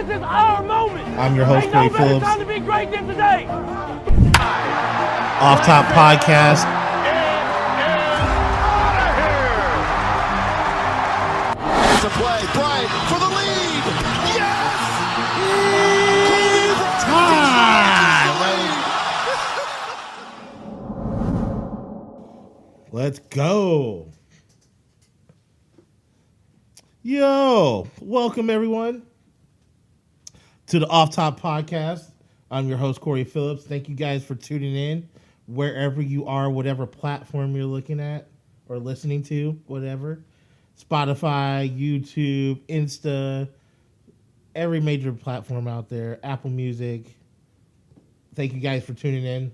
This is our moment. I'm your host, Wwe Phillips. Time to be great than today. Offtop podcast. It's a play. Bryant for the lead. Yes! Time. Let's go. Yo, welcome everyone to the Offtop podcast. I'm your host, Wwe Phillips. Thank you guys for tuning in wherever you are, whatever platform you're looking at or listening to, whatever. Spotify, YouTube, Insta, every major platform out there, Apple Music. Thank you guys for tuning in.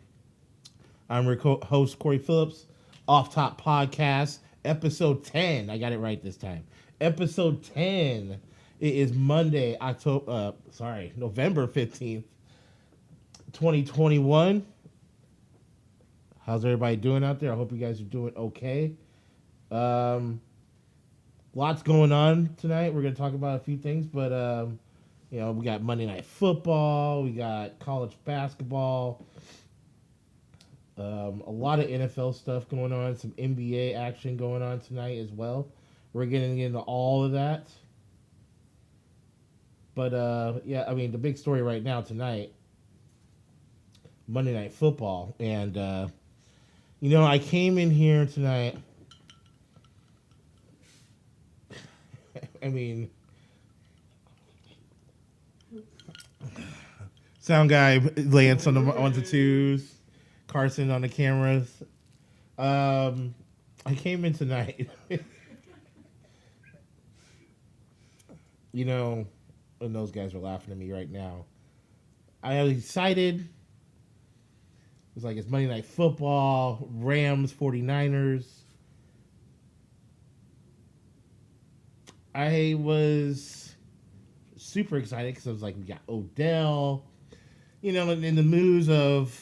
I'm your host, Wwe Phillips, Offtop podcast, episode 10. I got it right this time. Episode 10. It is Monday, November 15th, 2021. How's everybody doing out there? I hope you guys are doing okay. Lots going on tonight. We're going to talk about a few things, but we got Monday Night Football, we got college basketball, a lot of NFL stuff going on, some NBA action going on tonight as well. We're getting into all of that. But, the big story right now tonight, Monday Night Football. And, I came in here tonight. Sound guy, Lance on the ones and twos, Carson on the cameras. I came in tonight. And those guys are laughing at me right now. I was excited. It's like it's Monday Night Football, Rams, 49ers. I was super excited because I was like, we got Odell. In the news of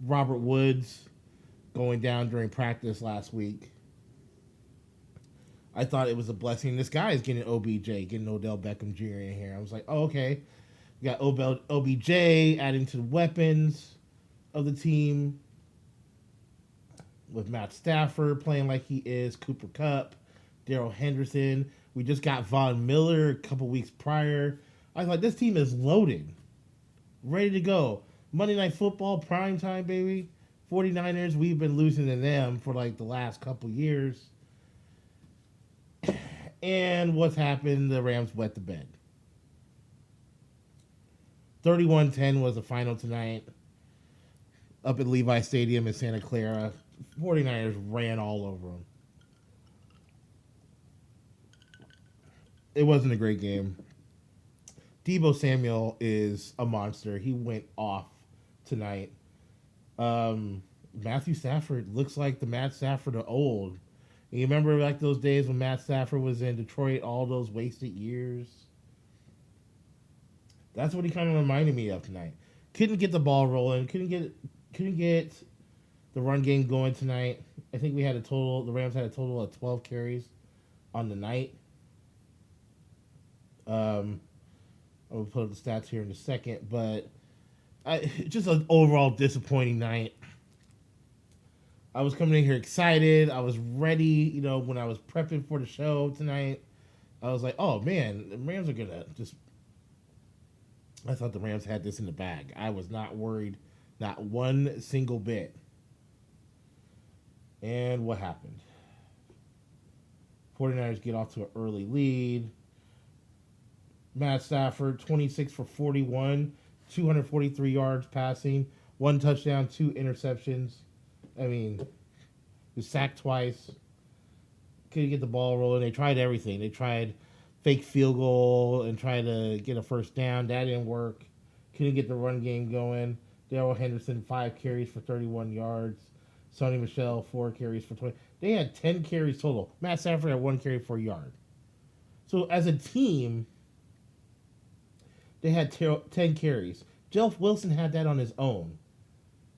Robert Woods going down during practice last week, I thought it was a blessing. This guy is getting OBJ, getting Odell Beckham Jr. in here. I was like, oh, okay. We got OBJ adding to the weapons of the team with Matt Stafford playing like he is, Cooper Kupp, Darrell Henderson. We just got Von Miller a couple weeks prior. I was like, this team is loaded, ready to go. Monday Night Football, prime time, baby. 49ers, we've been losing to them for like the last couple years. And what's happened? The Rams wet the bed. 31-10 was the final tonight up at Levi Stadium in Santa Clara. 49ers ran all over them. It wasn't a great game. Deebo Samuel is a monster. He went off tonight. Matthew Stafford looks like the Matt Stafford of old. You remember like those days when Matt Stafford was in Detroit, all those wasted years? That's what he kind of reminded me of tonight. Couldn't get the ball rolling. Couldn't get the run game going tonight. I think the Rams had a total of 12 carries on the night. I'll put up the stats here in a second, but just an overall disappointing night. I was coming in here excited. I was ready, when I was prepping for the show tonight. I was like, oh, man, the Rams are going to just... I thought the Rams had this in the bag. I was not worried, not one single bit. And what happened? 49ers get off to an early lead. Matt Stafford, 26 for 41, 243 yards passing, 1 touchdown, 2 interceptions. He was sacked twice. Couldn't get the ball rolling. They tried everything. They tried fake field goal and tried to get a first down. That didn't work. Couldn't get the run game going. Darrell Henderson, 5 carries for 31 yards. Sonny Michel, 4 carries for 20. They had 10 carries total. Matt Stafford had 1 carry for a yard. So as a team, they had 10 carries. Jeff Wilson had that on his own.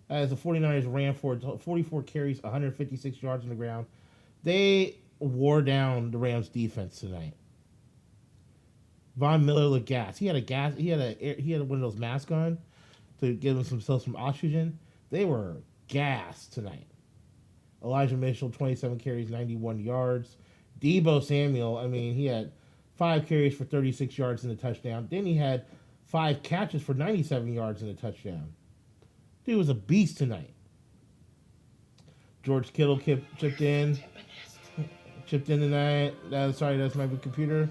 As the 49ers ran for 44 carries, 156 yards on the ground. They wore down the Rams defense tonight. Von Miller looked gas. He had one of those masks on to give himself some oxygen. They were gassed tonight. Elijah Mitchell, 27 carries, 91 yards. Debo Samuel, I mean, he had 5 carries for 36 yards and a touchdown. Then he had 5 catches for 97 yards and a touchdown. Dude was a beast tonight. George Kittle chipped in tonight. That's my computer.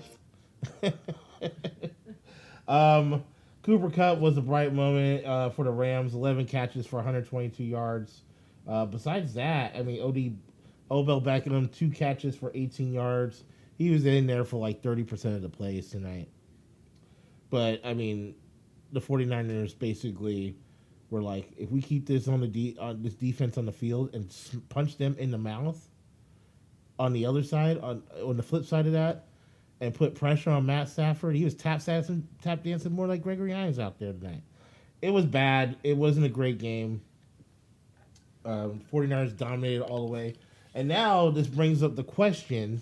Cooper Kupp was a bright moment for the Rams. 11 catches for 122 yards. Besides that, I mean, Odell Beckham, 2 catches for 18 yards. He was in there for like 30% of the plays tonight. But, I mean, the 49ers basically were like, if we keep this on this defense on the field and punch them in the mouth on the other side, on the flip side of that, and put pressure on Matt Stafford, he was tap dancing more like Gregory Hines out there tonight. It was bad. It wasn't a great game. 49ers dominated all the way. And now this brings up the question,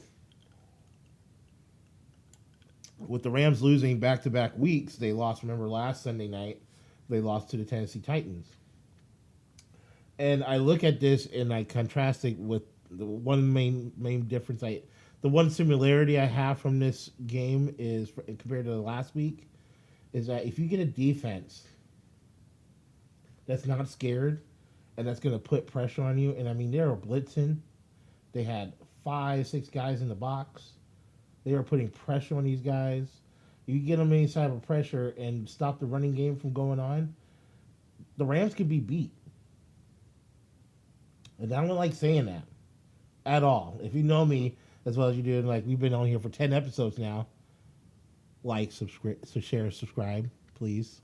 with the Rams losing back-to-back weeks, they lost, remember, last Sunday night, they lost to the Tennessee Titans. And I look at this and I contrast it with the one main difference. The one similarity I have from this game is, compared to the last week, is that if you get a defense that's not scared and that's going to put pressure on you, and I mean, they were blitzing. They had 5-6 guys in the box. They were putting pressure on these guys. You get them any type of pressure and stop the running game from going on, the Rams could be beat. And I don't like saying that at all. If you know me as well as you do, and like we've been on here for 10 episodes now, like, subscribe, share, subscribe, please.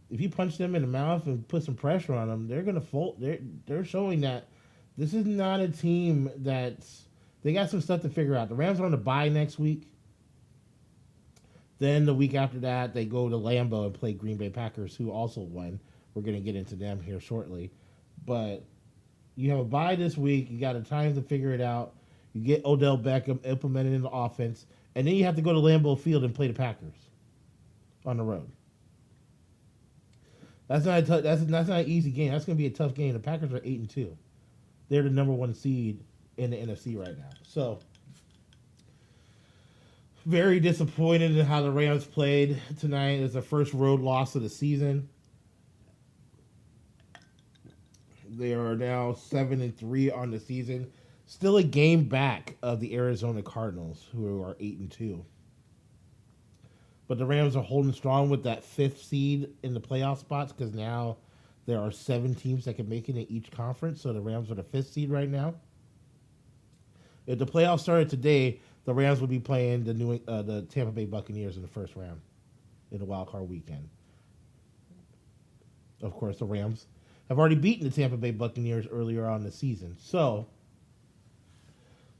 If you punch them in the mouth and put some pressure on them, they're gonna fold. They're showing that this is not a team they got some stuff to figure out. The Rams are on a bye next week. Then the week after that, they go to Lambeau and play Green Bay Packers, who also won. We're going to get into them here shortly. But you have a bye this week. You got a time to figure it out. You get Odell Beckham implemented in the offense. And then you have to go to Lambeau Field and play the Packers on the road. That's not an easy game. That's going to be a tough game. The Packers are 8-2. They're the number 1 seed in the NFC right now. So, very disappointed in how the Rams played tonight. It's their first road loss of the season. They are now 7-3 on the season. Still a game back of the Arizona Cardinals, who are 8-2. But the Rams are holding strong with that 5th seed in the playoff spots, because now there are 7 teams that can make it in each conference. So the Rams are the 5th seed right now. If the playoffs started today, the Rams would be playing the Tampa Bay Buccaneers in the first round in the wild card weekend. Of course, the Rams have already beaten the Tampa Bay Buccaneers earlier on in the season. So,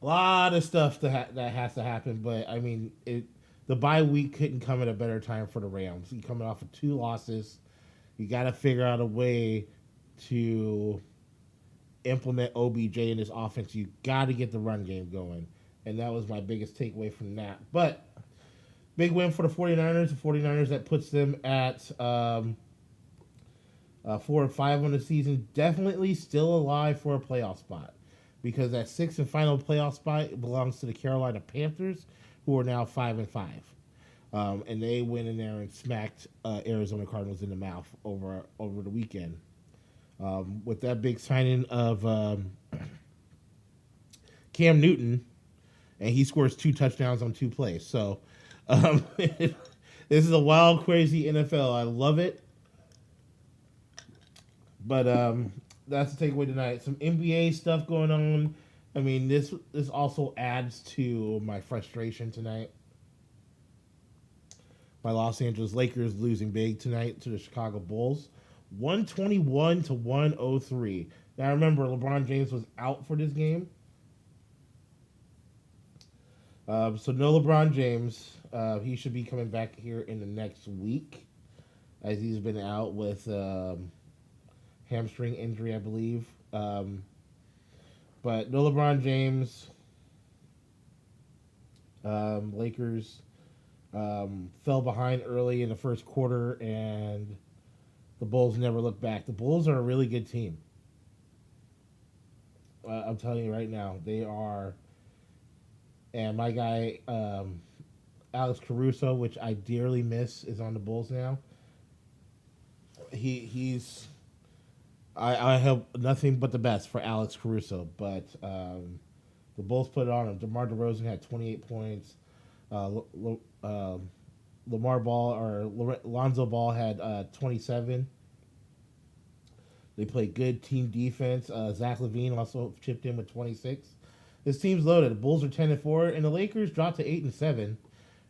a lot of stuff that has to happen. But, I mean, the bye week couldn't come at a better time for the Rams. You're coming off of 2 losses. You got to figure out a way to implement OBJ in this offense. You got to get the run game going. And that was my biggest takeaway from that. But big win for the 49ers. The 49ers, that puts them at 4-5 on the season. Definitely still alive for a playoff spot, because that 6th and final playoff spot belongs to the Carolina Panthers, who are now 5-5. And they went in there and smacked Arizona Cardinals in the mouth over the weekend. With that big signing of Cam Newton, and he scores 2 touchdowns on 2 plays. So this is a wild, crazy NFL. I love it. But that's the takeaway tonight. Some NBA stuff going on. I mean, this also adds to my frustration tonight. My Los Angeles Lakers losing big tonight to the Chicago Bulls. 121-103. Now, remember, LeBron James was out for this game. So no LeBron James. He should be coming back here in the next week, as he's been out with hamstring injury, I believe. But no LeBron James. Lakers fell behind early in the first quarter, and the Bulls never looked back. The Bulls are a really good team. I'm telling you right now, they are. And my guy, Alex Caruso, which I dearly miss, is on the Bulls now. He's. I hope nothing but the best for Alex Caruso, but the Bulls put it on him. DeMar DeRozan had 28 points. Lonzo Ball had 27. They played good team defense. Zach LaVine also chipped in with 26. This team's loaded. The Bulls are 10-4, and the Lakers dropped to 8-7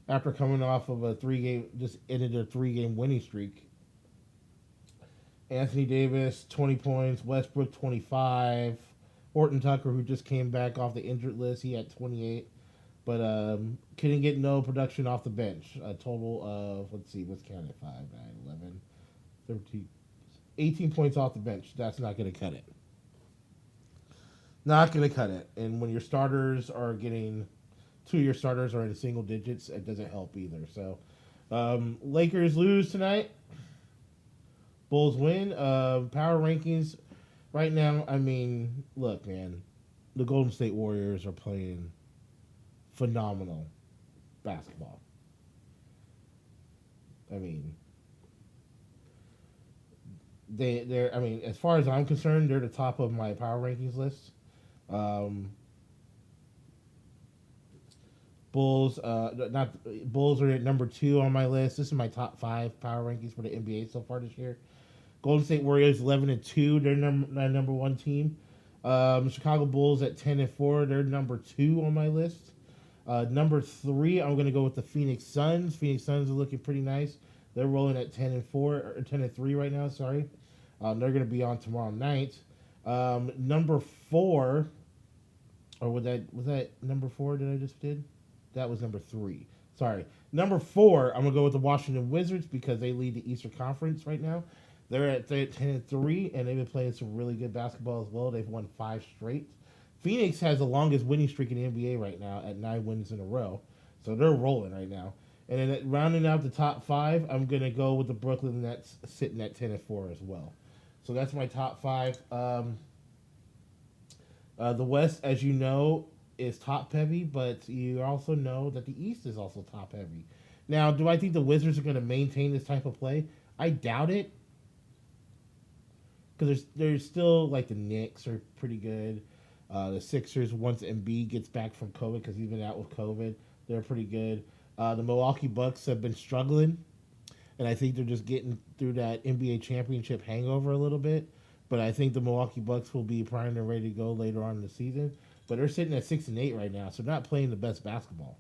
after coming off of a 3-game, just ended their 3-game winning streak. Anthony Davis, 20 points. Westbrook, 25. Horton Tucker, who just came back off the injured list, he had 28. But couldn't get no production off the bench. A total of, let's see, what's counted? 5, 9, 11, 13, 18 points off the bench. That's not going to cut it. Not going to cut it. And when your starters are getting, 2 of your starters are in single digits, it doesn't help either. So, Lakers lose tonight. Bulls win. Power rankings right now, I mean, look, man, the Golden State Warriors are playing phenomenal basketball. I mean, they're I mean, as far as I'm concerned, they're the top of my power rankings list. Bulls are at number 2 on my list. This is my top 5 power rankings for the NBA so far this year. Golden State Warriors 11-2. They're number 1 team. Chicago Bulls at 10-4. They're number 2 on my list. Number 3, I'm going to go with the Phoenix Suns. Phoenix Suns are looking pretty nice. They're rolling at 10-4 or 10-3 right now. Sorry, they're going to be on tomorrow night. Number 4, or was that number 4 that I just did? That was number 3. Sorry, number 4. I'm going to go with the Washington Wizards because they lead the Eastern Conference right now. They're at 10-3, and they've been playing some really good basketball as well. They've won 5 straight. Phoenix has the longest winning streak in the NBA right now at 9 wins in a row. So they're rolling right now. And then rounding out the top 5, I'm going to go with the Brooklyn Nets sitting at 10-4 as well. So that's my top 5. The West, as you know, is top heavy, but you also know that the East is also top heavy. Now, do I think the Wizards are going to maintain this type of play? I doubt it. Because there's still, like, the Knicks are pretty good. The Sixers, once Embiid gets back from COVID, because he's been out with COVID, they're pretty good. The Milwaukee Bucks have been struggling, and I think they're just getting through that NBA championship hangover a little bit. But I think the Milwaukee Bucks will be primed and ready to go later on in the season. But they're sitting at 6-8 right now, so not playing the best basketball.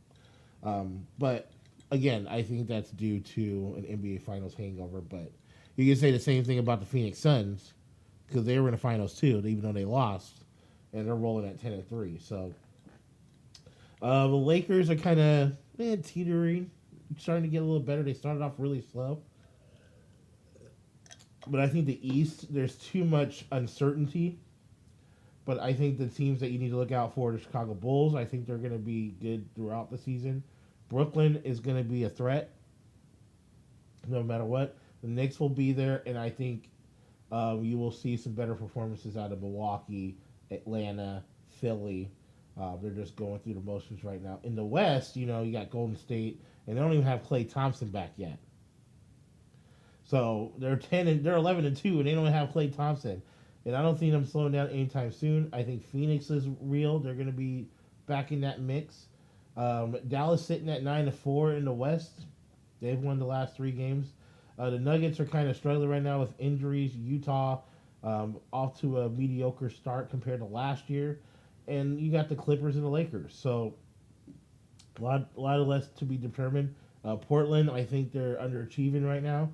But again, I think that's due to an NBA Finals hangover. But you can say the same thing about the Phoenix Suns because they were in the finals too, even though they lost, and they're rolling at 10-3. So the Lakers are kind of teetering, starting to get a little better. They started off really slow. But I think the East, there's too much uncertainty. But I think the teams that you need to look out for are the Chicago Bulls. I think they're going to be good throughout the season. Brooklyn is going to be a threat no matter what. The Knicks will be there, and I think you will see some better performances out of Milwaukee, Atlanta, Philly. They're just going through the motions right now. In the West, you got Golden State, and they don't even have Klay Thompson back yet. So they're 11-2, and they don't have Klay Thompson. And I don't see them slowing down anytime soon. I think Phoenix is real. They're going to be back in that mix. Dallas sitting at 9-4 in the West. They've won the last 3 games. The Nuggets are kind of struggling right now with injuries. Utah off to a mediocre start compared to last year. And you got the Clippers and the Lakers. So a lot of less to be determined. Portland, I think they're underachieving right now.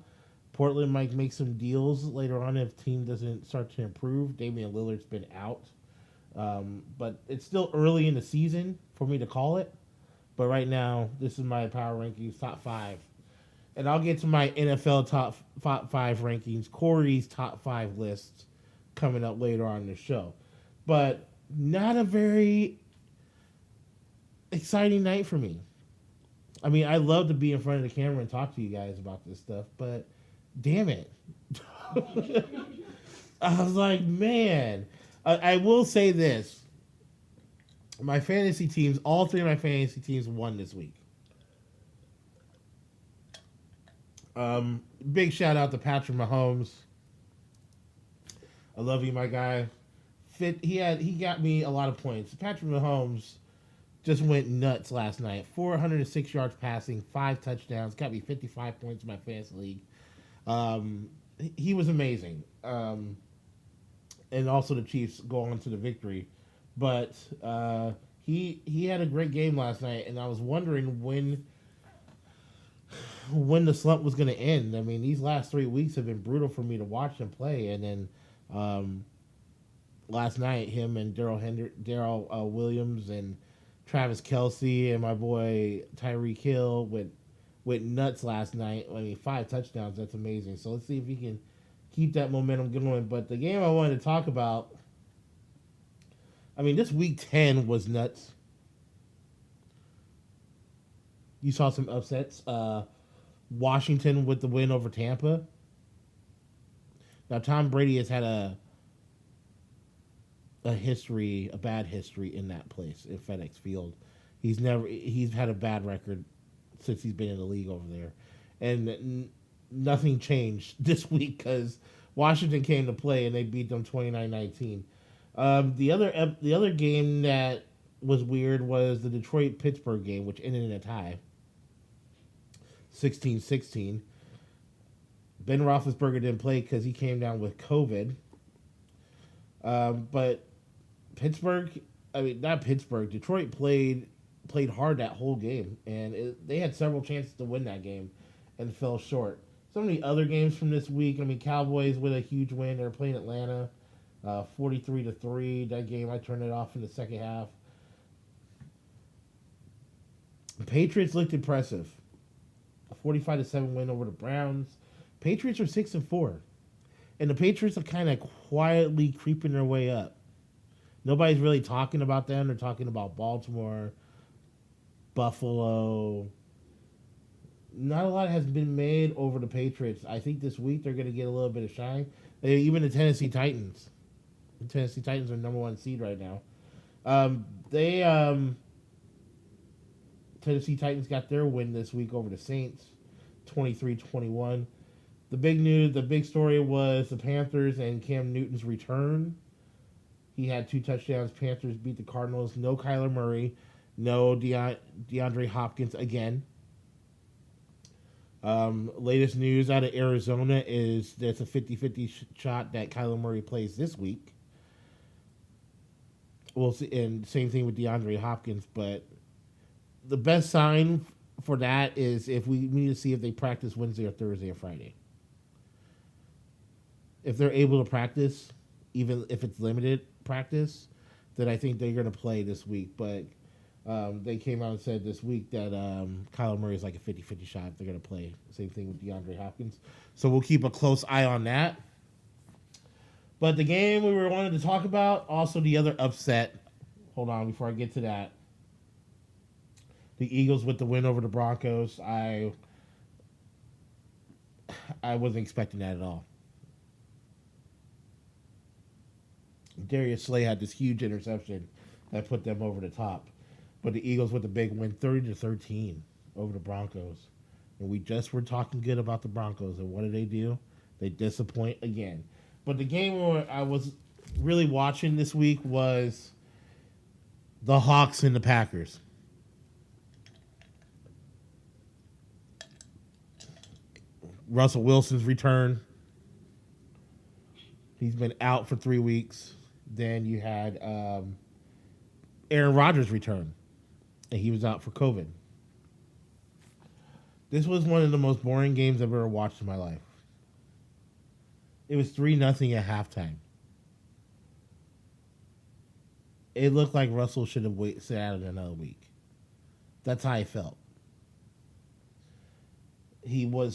Portland might make some deals later on if the team doesn't start to improve. Damian Lillard's been out. But it's still early in the season for me to call it. But right now, this is my power rankings, top 5. And I'll get to my NFL top 5 rankings, Corey's top 5 list coming up later on in the show. But not a very exciting night for me. I mean, I love to be in front of the camera and talk to you guys about this stuff, but damn it. I was like, man. I will say this. My fantasy teams, all three of my fantasy teams won this week. Big shout out to Patrick Mahomes. I love you, my guy. He got me a lot of points. Patrick Mahomes just went nuts last night. 406 yards passing, 5 touchdowns, got me 55 points in my fantasy league. He was amazing. And also the Chiefs go on to the victory. But he had a great game last night, and I was wondering when the slump was going to end. I mean, these last 3 weeks have been brutal for me to watch him play, and then last night, him and Darrell Williams and Travis Kelce and my boy Tyreek Hill went nuts last night. I mean, 5 touchdowns. That's amazing. So let's see if he can keep that momentum going. But the game I wanted to talk about, I mean, this week 10 was nuts. You saw some upsets. Washington with the win over Tampa. Now, Tom Brady has had a bad history in that place, in FedEx Field. He's had a bad record since he's been in the league over there. And nothing changed this week because Washington came to play and they beat them 29-19. The other game that was weird was the Detroit-Pittsburgh game, which ended in a tie. 16-16. Ben Roethlisberger didn't play because he came down with COVID. But Detroit played hard that whole game, and they had several chances to win that game and fell short. Some of the other games from this week, I mean, Cowboys with a huge win. They're playing Atlanta, 43-3. That game, I turned it off in the second half. The Patriots looked impressive. A 45-7 win over the Browns. Patriots are 6-4. And the Patriots are kind of quietly creeping their way up. Nobody's really talking about them. They're talking about Baltimore, Buffalo. Not a lot has been made over the Patriots. I think this week they're going to get a little bit of shine. Even the Tennessee Titans. The Tennessee Titans are number 1 seed right now. Tennessee Titans got their win this week over the Saints, 23-21. The big story was the Panthers and Cam Newton's return. He had 2 touchdowns. Panthers beat the Cardinals. No Kyler Murray. No DeAndre Hopkins again. Latest news out of Arizona is there's a 50-50 shot that Kyler Murray plays this week. We'll see, and same thing with DeAndre Hopkins. But the best sign for that is if we need to see if they practice Wednesday or Thursday or Friday. If they're able to practice, even if it's limited practice, then I think they're going to play this week. But they came out and said this week that Kyler Murray is like a 50-50 shot if they're going to play. Same thing with DeAndre Hopkins. So we'll keep a close eye on that. But the game we wanted to talk about, also the other upset. Hold on, before I get to that. The Eagles with the win over the Broncos. I wasn't expecting that at all. Darius Slay had this huge interception that put them over the top. But the Eagles with the big win, 30-13 over the Broncos. And we just were talking good about the Broncos. And what do? They disappoint again. But the game where I was really watching this week was the Hawks and the Packers. Russell Wilson's return. He's been out for 3 weeks. Then you had Aaron Rodgers return, and he was out for COVID. This was one of the most boring games I've ever watched in my life. It was 3-0 at halftime. It looked like Russell should have sat out another week. That's how I felt. The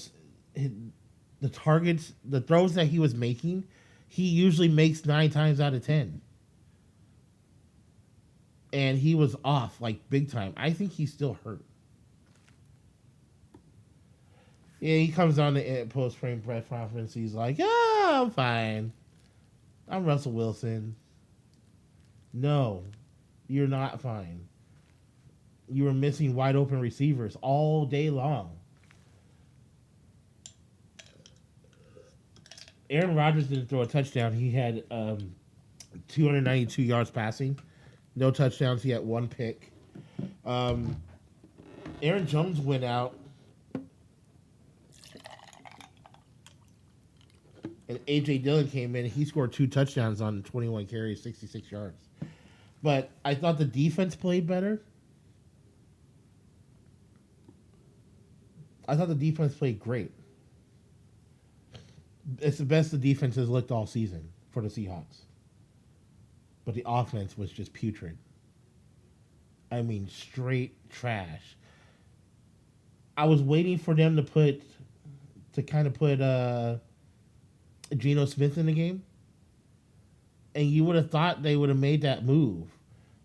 targets, the throws that he was making, he usually makes 9 times out of 10. And he was off, like, big time. I think he's still hurt. Yeah, he comes on the post-frame press conference. He's like, "Yeah, I'm fine. I'm Russell Wilson." No, you're not fine. You were missing wide open receivers all day long. Aaron Rodgers didn't throw a touchdown. He had 292 yards passing, no touchdowns. He had one pick. Um, Aaron Jones went out, and AJ Dillon came in. He scored 2 touchdowns on 21 carries, 66 yards. But I thought the defense played better. I thought the defense played great. It's the best the defense has looked all season for the Seahawks. But the offense was just putrid. I mean, straight trash. I was waiting for them to put Geno Smith in the game. And you would have thought they would have made that move.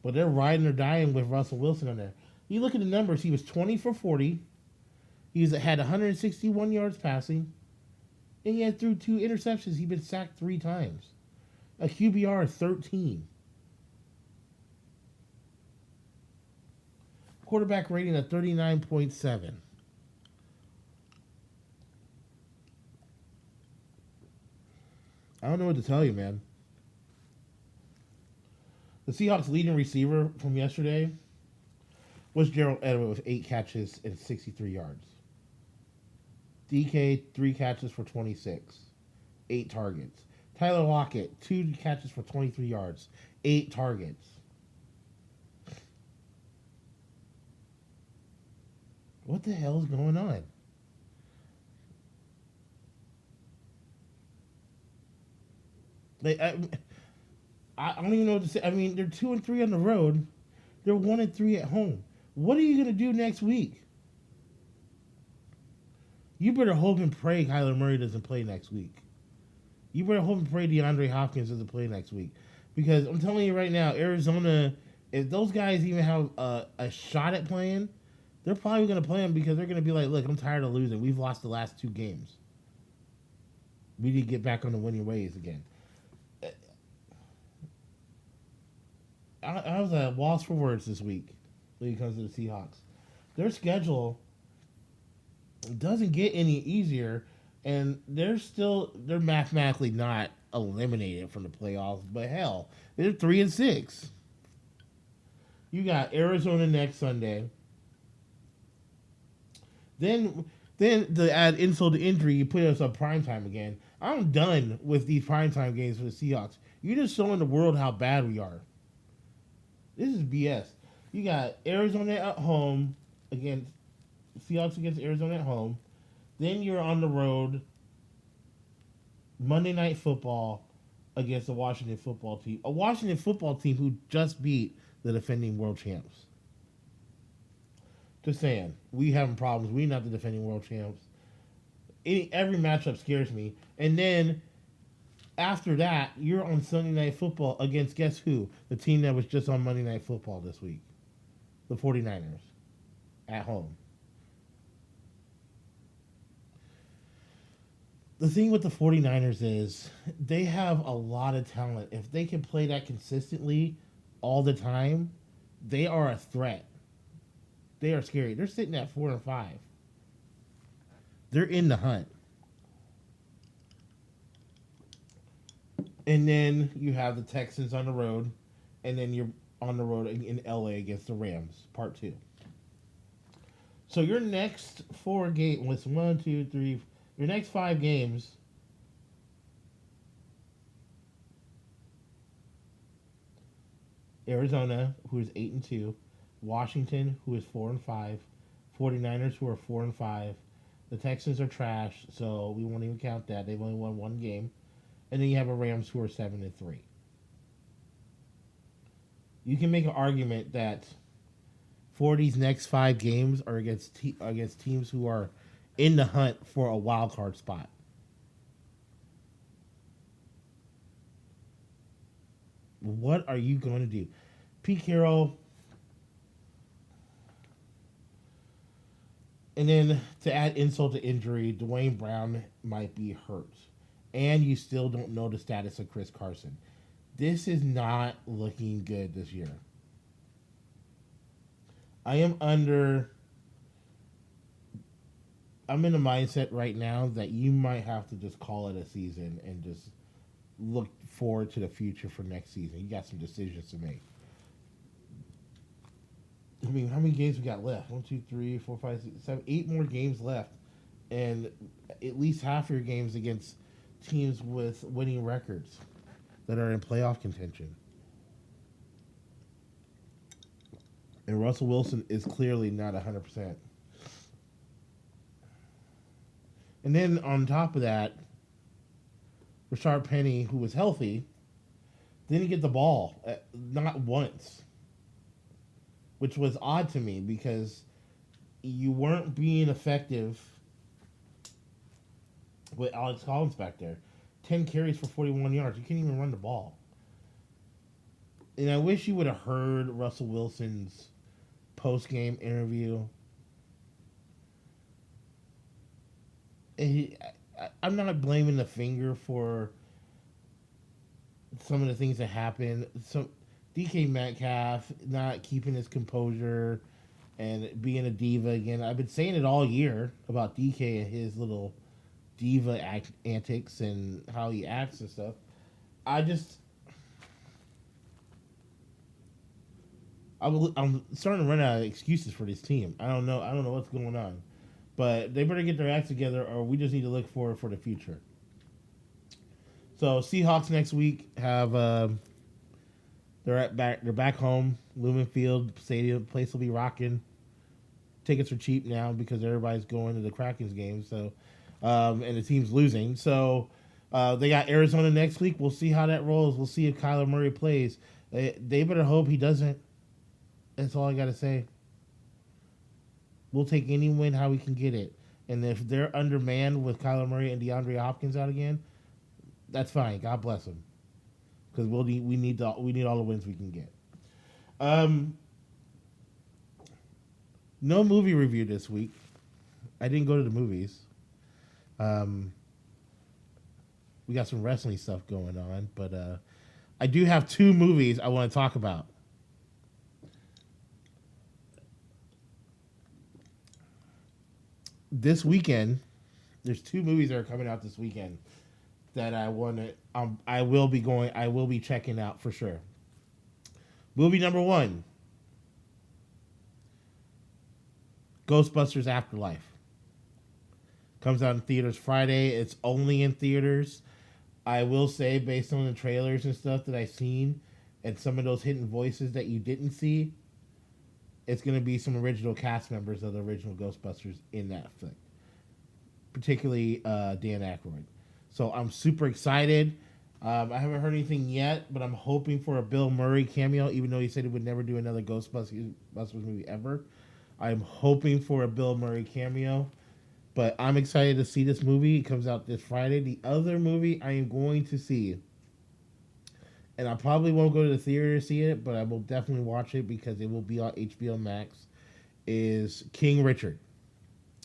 But they're riding or dying with Russell Wilson on there. You look at the numbers, he was 20 for 40. He had 161 yards passing. And he had threw 2 interceptions. He'd been sacked 3 times. A QBR of 13. Quarterback rating of 39.7. I don't know what to tell you, man. The Seahawks' leading receiver from yesterday was Gerald Edwards with 8 catches and 63 yards. DK, 3 catches for 26, 8 targets. Tyler Lockett, 2 catches for 23 yards, 8 targets. What the hell is going on? I don't even know what to say. I mean, they're 2-3 on the road. They're 1-3 at home. What are you going to do next week? You better hope and pray Kyler Murray doesn't play next week. You better hope and pray DeAndre Hopkins doesn't play next week. Because I'm telling you right now, Arizona, if those guys even have a shot at playing, they're probably going to play them because they're going to be like, look, I'm tired of losing. We've lost the last 2 games. We need to get back on the winning ways again. I was at a loss for words this week when it comes to the Seahawks. Their schedule doesn't get any easier, and they're mathematically not eliminated from the playoffs, but hell, they're 3-6. You got Arizona next Sunday. Then to add insult to injury, you put us on primetime again. I'm done with these primetime games for the Seahawks. You're just showing the world how bad we are. This is BS. You got Arizona at home against Seahawks against Arizona at home. Then you're on the road Monday Night Football against the Washington football team. A Washington football team who just beat the defending world champs. Just saying. We having problems. We're not the defending world champs. Every matchup scares me. And then after that, you're on Sunday Night Football against guess who? The team that was just on Monday Night Football this week. The 49ers. At home. The thing with the 49ers is they have a lot of talent. If they can play that consistently all the time, they are a threat. They are scary. They're sitting at 4-5. They're in the hunt. And then you have the Texans on the road, and then you're on the road in LA against the Rams, part 2. So your next 4 games was 1, 2, 3. Your next 5 games. Arizona, who is 8-2. Washington, who is 4-5. 49ers, who are 4-5. The Texans are trash, so we won't even count that. They've only won 1 game. And then you have a Rams who are 7-3. You can make an argument that for these next 5 games are against teams who are in the hunt for a wild card spot. What are you going to do? Pete Carroll, And then to add insult to injury, Dwayne Brown might be hurt. And you still don't know the status of Chris Carson. This is not looking good this year. I'm in a mindset right now that you might have to just call it a season and just look forward to the future for next season. You got some decisions to make. I mean, how many games we got left? 1, 2, 3, 4, 5, 6, 7, 8 more games left. And at least half your games against teams with winning records that are in playoff contention. And Russell Wilson is clearly not 100%. And then on top of that, Rashard Penny, who was healthy, didn't get the ball, not once. Which was odd to me because you weren't being effective with Alex Collins back there. 10 carries for 41 yards. You can't even run the ball. And I wish you would have heard Russell Wilson's post-game interview. And I'm not blaming the finger for some of the things that happened. DK Metcalf not keeping his composure and being a diva again. I've been saying it all year about DK and his little diva antics and how he acts and stuff. I'm starting to run out of excuses for this team. I don't know what's going on, but they better get their acts together, or we just need to look forward for the future. So Seahawks next week have they're back home, Lumen Field Stadium. Place will be rocking. Tickets are cheap now because everybody's going to the Kraken's game. So, and the team's losing. So they got Arizona next week. We'll see how that rolls. We'll see if Kyler Murray plays. They better hope he doesn't. That's all I got to say. We'll take any win how we can get it. And if they're undermanned with Kyler Murray and DeAndre Hopkins out again, that's fine. God bless them. Because we need all the wins we can get. No movie review this week. I didn't go to the movies. We got some wrestling stuff going on, but I do have 2 movies I want to talk about. This weekend, there's 2 movies that are coming out this weekend that I will be checking out for sure. Movie number 1, Ghostbusters Afterlife. Comes out in theaters Friday. It's only in theaters. I will say, based on the trailers and stuff that I've seen, and some of those hidden voices that you didn't see, it's going to be some original cast members of the original Ghostbusters in that flick. Particularly Dan Aykroyd. So I'm super excited. I haven't heard anything yet, but I'm hoping for a Bill Murray cameo, even though he said he would never do another Ghostbusters movie ever. I'm hoping for a Bill Murray cameo. But I'm excited to see this movie. It comes out this Friday. The other movie I am going to see, and I probably won't go to the theater to see it, but I will definitely watch it because it will be on HBO Max, is King Richard.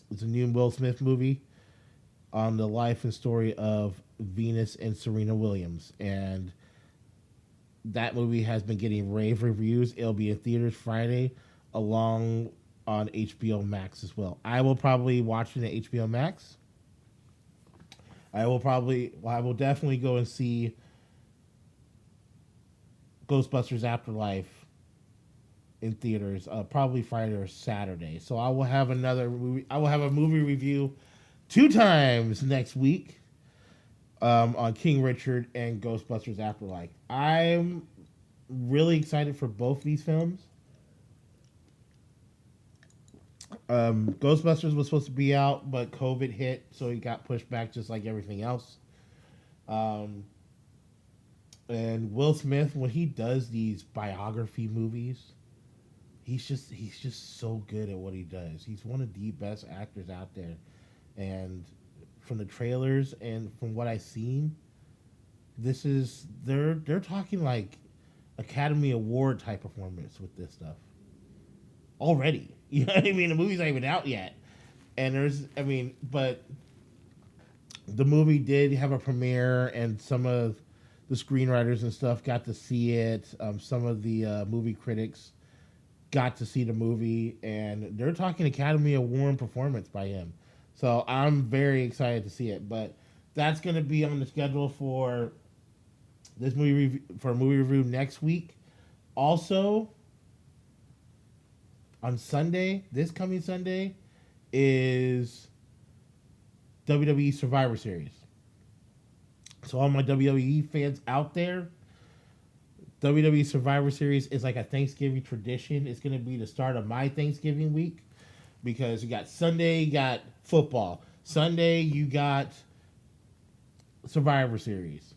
It's a new Will Smith movie on the life and story of Venus and Serena Williams. And that movie has been getting rave reviews. It'll be in theaters Friday, along on HBO Max as well. I will probably watch it at HBO Max. I will definitely go and see Ghostbusters Afterlife in theaters, probably Friday or Saturday. So I will have a movie review 2 times next week on King Richard and Ghostbusters Afterlife. I'm really excited for both these films. Ghostbusters was supposed to be out, but COVID hit, so it got pushed back just like everything else. And Will Smith, when he does these biography movies, he's just so good at what he does. He's one of the best actors out there. And from the trailers and from what I've seen, they're talking like Academy Award type performance with this stuff already. You know what I mean? The movie's not even out yet, And but the movie did have a premiere, and some of the screenwriters and stuff got to see it. Some of the movie critics got to see the movie, and they're talking Academy Award performance by him. So I'm very excited to see it. But that's going to be on the schedule for this movie for a movie review next week. Also, on Sunday, this coming Sunday, is WWE Survivor Series. So all my WWE fans out there, WWE Survivor Series is like a Thanksgiving tradition. It's going to be the start of my Thanksgiving week because you got Sunday, you got football. Sunday, you got Survivor Series.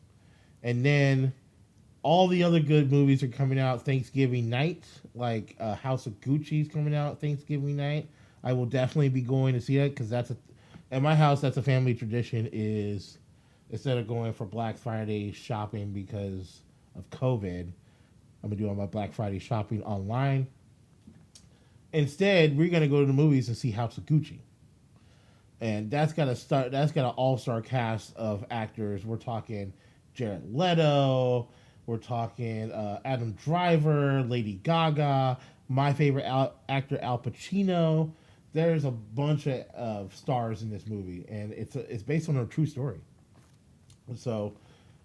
And then all the other good movies are coming out Thanksgiving night, like House of Gucci is coming out Thanksgiving night. I will definitely be going to see that because at my house, that's a family tradition is instead of going for Black Friday shopping because of COVID, I'm going to do all my Black Friday shopping online. Instead, we're going to go to the movies and see House of Gucci. And that's got an all-star cast of actors. We're talking Jared Leto, we're talking Adam Driver, Lady Gaga, my favorite actor Al Pacino. There's a bunch of stars in this movie, and it's based on a true story. So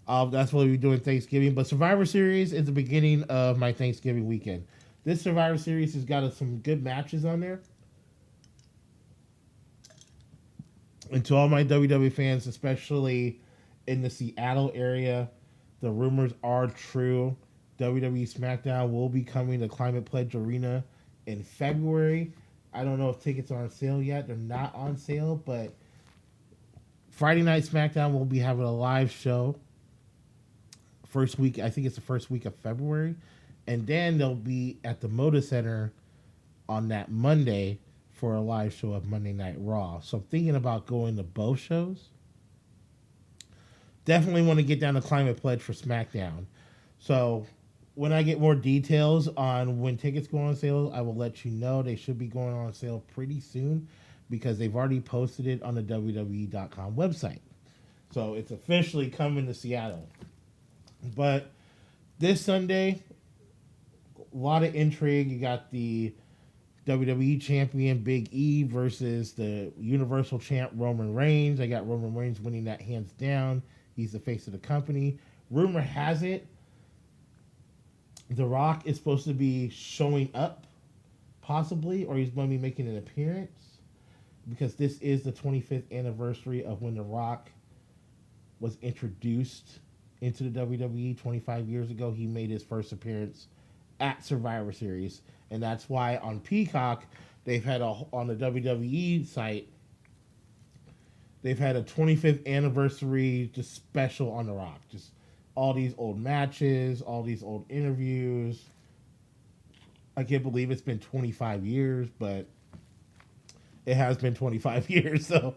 that's what we'll be doing Thanksgiving. But Survivor Series is the beginning of my Thanksgiving weekend. This Survivor Series has got some good matches on there. And to all my WWE fans, especially in the Seattle area, the rumors are true. WWE SmackDown will be coming to Climate Pledge Arena in February. I don't know if tickets are on sale yet. They're not on sale, but Friday Night SmackDown will be having a live show. First week, I think it's the first week of February. And then they'll be at the Moda Center on that Monday for a live show of Monday Night Raw. So I'm thinking about going to both shows. Definitely want to get down to Climate Pledge for SmackDown. So when I get more details on when tickets go on sale, I will let you know. They should be going on sale pretty soon because they've already posted it on the WWE.com website. So it's officially coming to Seattle. But this Sunday, a lot of intrigue. You got the WWE Champion Big E versus the Universal Champ Roman Reigns. I got Roman Reigns winning that hands down. He's the face of the company. Rumor has it The Rock is supposed to be showing up, possibly, or he's going to be making an appearance, because this is the 25th anniversary of when The Rock was introduced into the WWE 25 years ago. He made his first appearance at Survivor Series, and that's why on Peacock, they've had on the WWE site, they've had a 25th anniversary just special on The Rock. Just all these old matches, all these old interviews. I can't believe it's been 25 years, but it has been 25 years. So,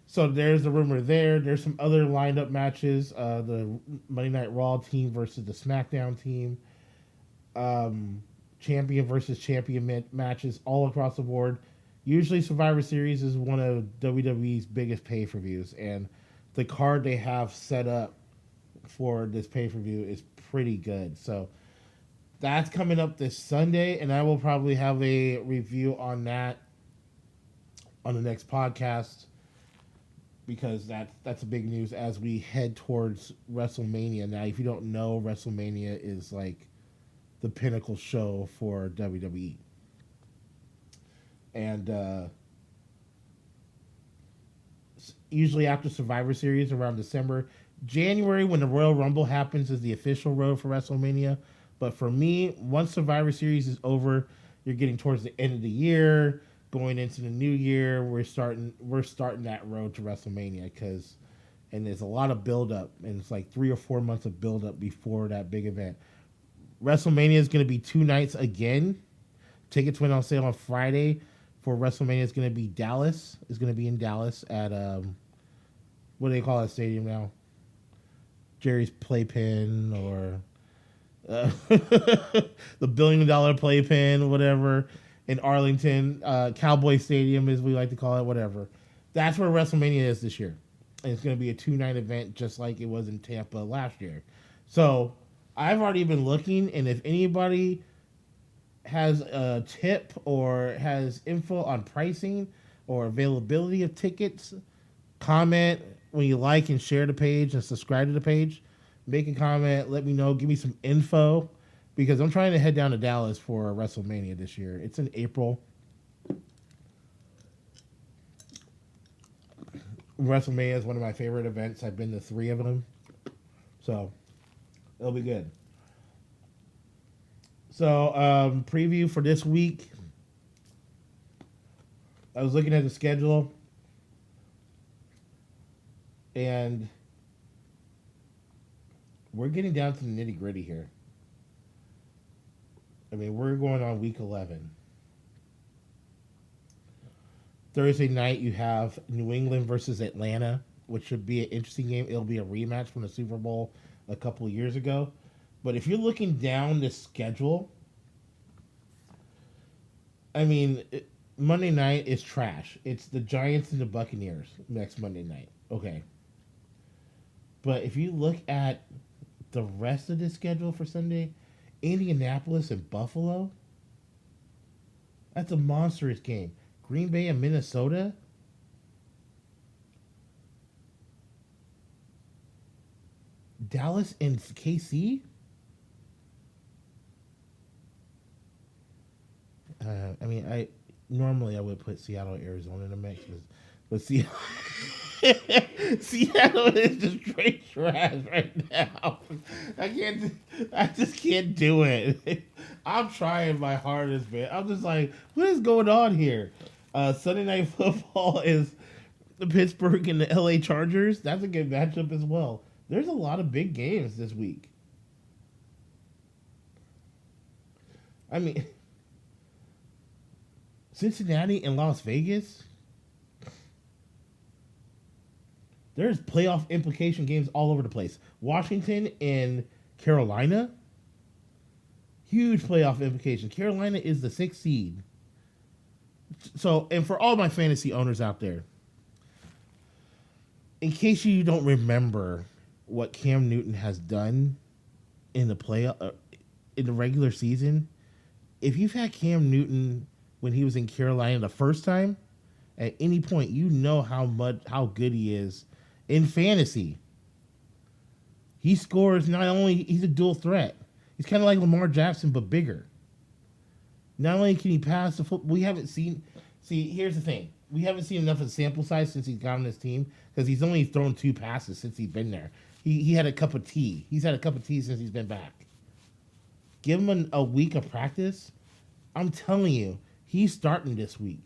so there's the rumor there. There's some other lined up matches. The Monday Night Raw team versus the SmackDown team. Champion versus champion matches all across the board. Usually Survivor Series is one of WWE's biggest pay-per-views, and the card they have set up for this pay-per-view is pretty good. So that's coming up this Sunday, and I will probably have a review on that on the next podcast, because that's a big news as we head towards WrestleMania. Now, if you don't know, WrestleMania is like the pinnacle show for WWE. And usually after Survivor Series around December, January when the Royal Rumble happens is the official road for WrestleMania. But for me, once Survivor Series is over, you're getting towards the end of the year, going into the new year. We're starting that road to WrestleMania, and there's a lot of build up, and it's like 3 or 4 months of build up before that big event. WrestleMania is going to be 2 nights again. Tickets went on sale on Friday. For WrestleMania, it's going to be Dallas. It's going to be in Dallas at what do they call that stadium now? Jerry's Playpen, or the $1 billion Playpen, whatever. in Arlington, Cowboy Stadium, as we like to call it, whatever. That's where WrestleMania is this year. And it's going to be a 2-night event just like it was in Tampa last year. So I've already been looking, and if anybody has a tip or has info on pricing or availability of tickets, comment when you like and share the page and subscribe to the page. Make a comment, let me know, give me some info, because I'm trying to head down to Dallas for WrestleMania this year. It's in April. WrestleMania is one of my favorite events. I've been to 3 of them. So, it'll be good. So, preview for this week. I was looking at the schedule. And we're getting down to the nitty gritty here. I mean, we're going on week 11. Thursday night, you have New England versus Atlanta, which should be an interesting game. It'll be a rematch from the Super Bowl a couple of years ago. But if you're looking down the schedule, I mean, Monday night is trash. It's the Giants and the Buccaneers next Monday night. Okay. But if you look at the rest of the schedule for Sunday, Indianapolis and Buffalo, that's a monstrous game. Green Bay and Minnesota. Dallas and KC. I mean, I would put Seattle, Arizona in the mix, but Seattle is just straight trash right now. I just can't do it. I'm trying my hardest, man. I'm just like, what is going on here? Sunday Night Football is the Pittsburgh and the LA Chargers. That's a good matchup as well. There's a lot of big games this week. I mean, Cincinnati and Las Vegas. There's playoff implication games all over the place. Washington and Carolina. Huge playoff implication. Carolina is the 6th seed. So, and for all my fantasy owners out there, in case you don't remember what Cam Newton has done in the in the regular season, if you've had Cam Newton when he was in Carolina the first time, at any point you know how good he is in fantasy. He scores not only, he's a dual threat. He's kind of like Lamar Jackson, but bigger. Not only can he pass the football, we haven't seen. See, here's the thing: we haven't seen enough of the sample size since he's got on this team, because he's only thrown 2 passes since he's been there. He had a cup of tea. He's had a cup of tea since he's been back. Give him a week of practice. I'm telling you, he's starting this week,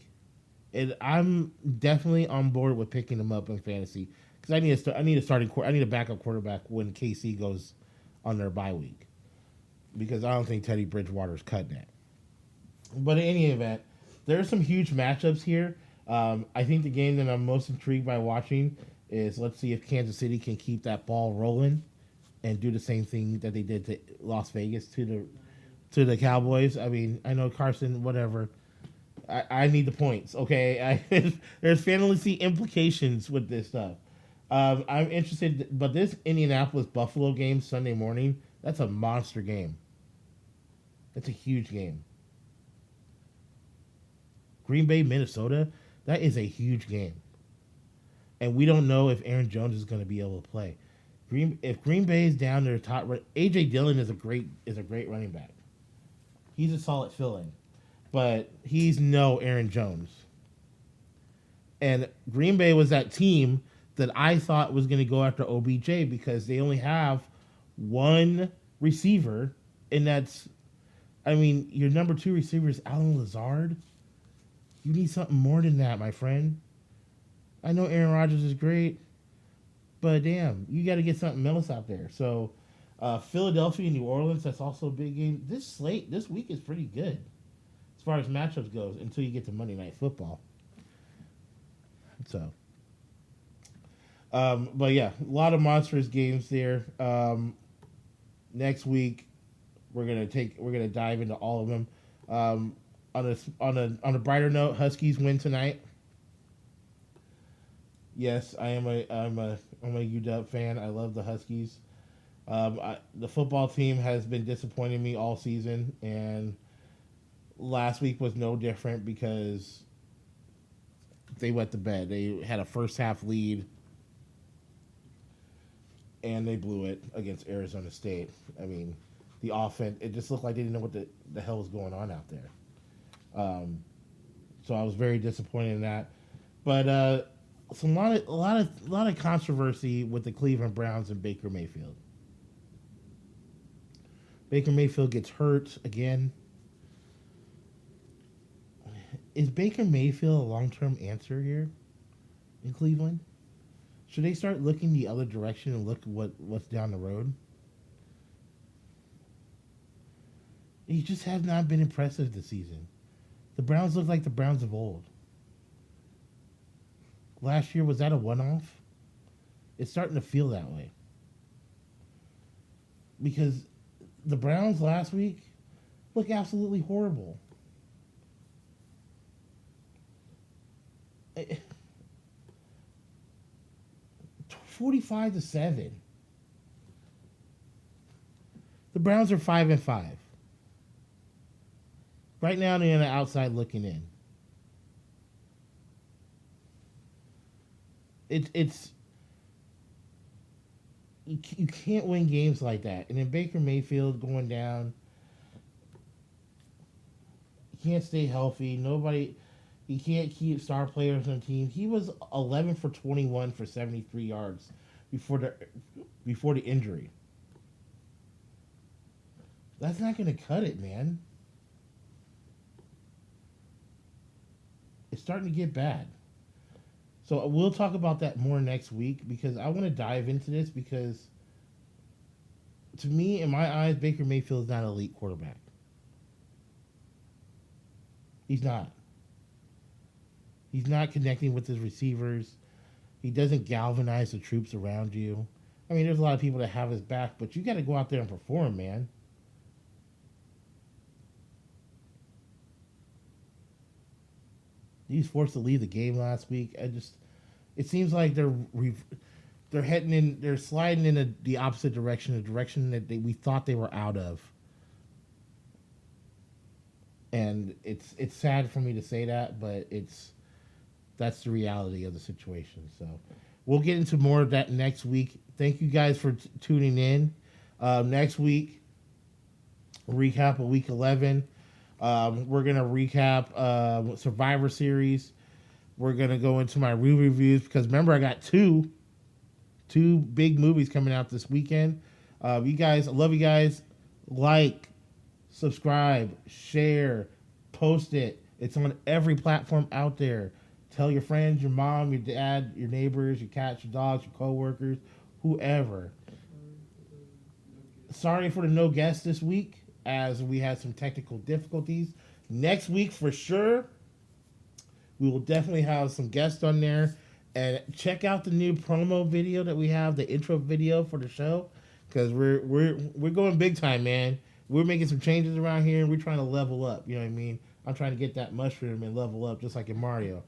and I'm definitely on board with picking him up in fantasy, because I need a backup quarterback when KC goes on their bye week, because I don't think Teddy Bridgewater's cutting it. But in any event, there are some huge matchups here. I think the game that I'm most intrigued by watching is, let's see if Kansas City can keep that ball rolling and do the same thing that they did to Las Vegas to the Cowboys. I mean, I know Carson, whatever. I need the points, okay? There's fantasy implications with this stuff. I'm interested, but this Indianapolis-Buffalo game Sunday morning, that's a monster game. That's a huge game. Green Bay, Minnesota, that is a huge game. And we don't know if Aaron Jones is going to be able to play. If Green Bay is down to the top, A.J. Dillon is a great running back. He's a solid fill-in. But he's no Aaron Jones. And Green Bay was that team that I thought was going to go after OBJ, because they only have one receiver, and that's, I mean, your number 2 receiver is Alan Lazard. You need something more than that, my friend. I know Aaron Rodgers is great, but damn, you got to get something else out there. So, Philadelphia and New Orleans, that's also a big game. This slate this week is pretty good as far as matchups goes until you get to Monday Night Football. So, but yeah, a lot of monstrous games there. Next week, we're gonna dive into all of them. On a brighter note, Huskies win tonight. Yes, I'm a UW fan. I love the Huskies. The football team has been disappointing me all season, and last week was no different because they wet the bed. They had a first half lead, and they blew it against Arizona State. I mean, the offense, it just looked like they didn't know what the hell was going on out there. So I was very disappointed in that. But a lot of controversy with the Cleveland Browns and Baker Mayfield. Baker Mayfield gets hurt again. Is Baker Mayfield a long-term answer here in Cleveland? Should they start looking the other direction and look what's down the road? He just has not been impressive this season. The Browns look like the Browns of old. Last year, was that a one-off? It's starting to feel that way. Because the Browns last week look absolutely horrible. 45-7. The Browns are 5-5. Right now, they're on the outside looking in. It's you can't win games like that. And then Baker Mayfield going down, he can't stay healthy. He can't keep star players on the team. He was 11 for 21 for 73 yards before the injury. That's not going to cut it, man. It's starting to get bad. So we'll talk about that more next week because I want to dive into this because to me, in my eyes, Baker Mayfield is not an elite quarterback. He's not. He's not connecting with his receivers. He doesn't galvanize the troops around you. I mean, there's a lot of people that have his back, but you got to go out there and perform, man. He was forced to leave the game last week. It seems like they're sliding in the opposite direction, the direction that we thought they were out of. And it's sad for me to say that, but that's the reality of the situation. So we'll get into more of that next week. Thank you guys for tuning in. Next week, recap of week 11. We're going to recap Survivor Series. We're going to go into my reviews because remember, I got two big movies coming out this weekend. You guys, I love you guys. Like, subscribe, share, post it. It's on every platform out there. Tell your friends, your mom, your dad, your neighbors, your cats, your dogs, your coworkers, whoever. Sorry for the no guest this week, as we had some technical difficulties. Next week, for sure, we will definitely have some guests on there. And check out the new promo video that we have, the intro video for the show, because we're going big time, man. We're making some changes around here, and we're trying to level up. You know what I mean? I'm trying to get that mushroom and level up, just like in Mario.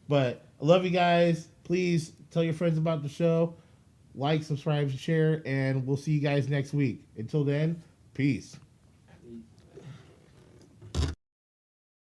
But I love you guys. Please tell your friends about the show. Like, subscribe, share, and we'll see you guys next week. Until then, peace.